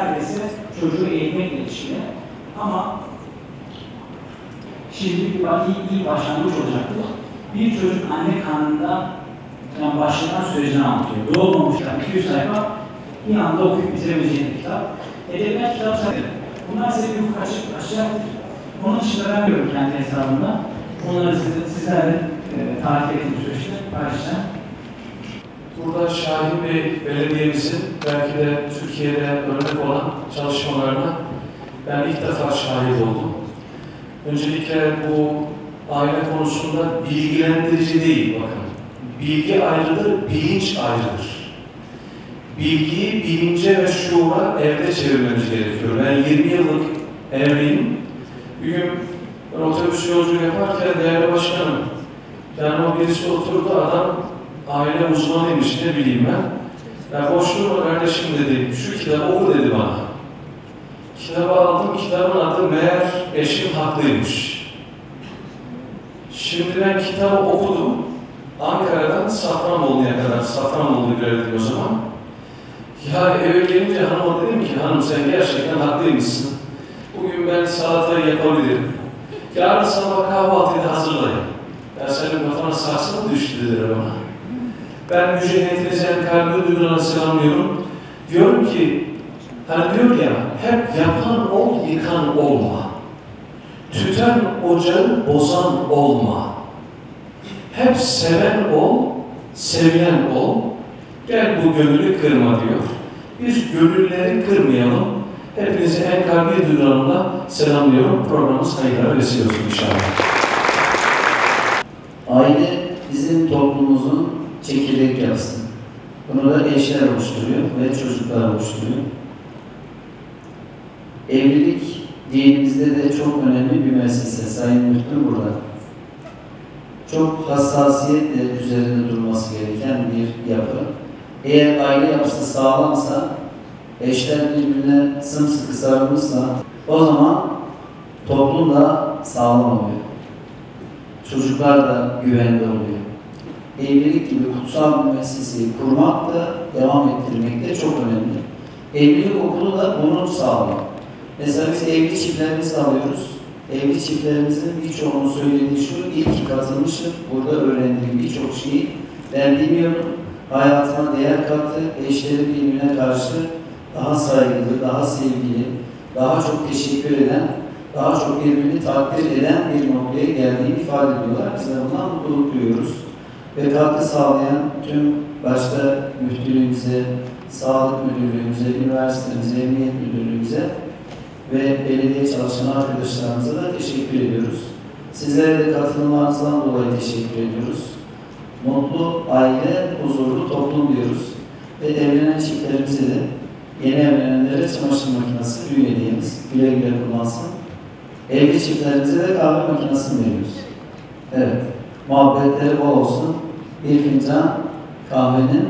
neredeyse çocuğu eğitmekle ilişkili. Ama şimdi iyi başlangıç olacaktır. Bir çocuk anne karnında başlayan sürecini anlatıyor. Doğmamışlar 200 sayfa bir anda okuyup bitirebileceği bir kitap. Edebiyat kitap sayılır. Bunlar size bir ufuk açacaktır. Onun dışında ben diyorum kendi hesabımda. Onları sizlerle takip ettiğim süreçte paylaşacağım. Burada Şahin Bey belediyemizin belki de Türkiye'de örnek olan çalışmalarına ben ilk defa şahit oldum. Öncelikle bu aile konusunda bilgilendirici değil bakın. Bilgi ayrıdır, bilinç ayrıdır. Bilgiyi bilince ve şuura evde çevirmemiz gerekiyor. Ben 20 yıllık evliyim. Bir gün ben otobüs yolculuğu yaparken değerli başkanım, yani o birisi oturdu, adam aile uzmanıymış, ne bileyim ben. Ya boş durma kardeşim dedi, şu kitabı oku dedi bana. Kitabı aldım, kitabın adı meğer eşim haklıymış. Şimdi ben kitabı okudum. Ankara'dan Safranbolu'ya kadar, Safranbolu'yu gördük o zaman. Ya eve gelince hanıma dedim ki, hanım sen gerçekten haklıymışsın. Bugün ben salatayı yapabilirim. Yarın sabah kahvaltıyı da hazırlayın. Ya senin kafana saksı mı düştü dediler bana. Ben mücahitinize kalbi duygularına selamlıyorum. Diyorum ki, hani diyor ya, hep yapan ol, yıkan olma. Tüten ocağı bozan olma. Hep seven ol, sevilen ol. Gel bu gönüllü kırma diyor. Biz gönülleri kırmayalım. Hepinizi en kalbi duygularımla selamlıyorum. Programımız hayırlara vesile olsun inşallah. Aile bizim toplumumuzun çekirdek yapısı. Bunu da eşler oluşturuyor ve çocuklar oluşturuyor. Evlilik dinimizde de çok önemli bir müessese. Sayın Müftüm burada. Çok hassasiyetle üzerinde durması gereken bir yapı. Eğer aile yapısı sağlamsa, eşler birbirine sımsıkı sarılmışsa, o zaman toplum da sağlam oluyor. Çocuklar da güvende oluyor. Evlilik gibi kutsal bir müesseseyi kurmak da, devam ettirmek de çok önemli. Evlilik okulu da bunu sağlıyor. Mesela biz evli çiftlerimizi alıyoruz. Evli çiftlerimizin birçoğunun söylediği şu, iyi ki katılmışım, burada öğrendiğim birçok şeyi ben bilmiyorum. Hayatıma değer kattı, eşleri birbirine karşı daha saygılı, daha sevgili, daha çok teşekkür eden, daha çok birbirini takdir eden bir noktaya geldiğini ifade ediyorlar. Biz de bundan mutluluk duyuyoruz. Ve katkı sağlayan tüm başta müftülüğümüze, sağlık müdürlüğümüze, üniversitemize, emniyet müdürlüğümüze ve belediye çalışan arkadaşlarımıza da teşekkür ediyoruz. Sizlere de katılımlarınızdan dolayı teşekkür ediyoruz. Mutlu aile, huzurlu toplum diyoruz. Ve evlenen çiftlerimize de yeni evlenenlere çamaşır makinesi düğün hediyemiz. Güle güle kullansın. Evli çiftlerimize de kahve makinesini veriyoruz. Evet, muhabbetleri bol olsun. Bir fincan kahvenin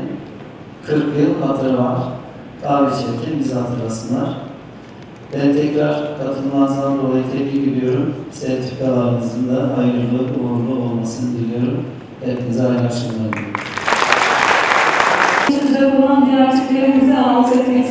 40 yıl hatırı var. Kahve içerken bizi hatırlasınlar. Ben tekrar katılmanızdan dolayı tebrik ediyorum. Sertifikalarınızın da hayırlı, uğurlu olmasını diliyorum. Hepinize hayırlı akşamlar diliyorum. Sizde bulunan diğer çiftlerimize anons etmeyi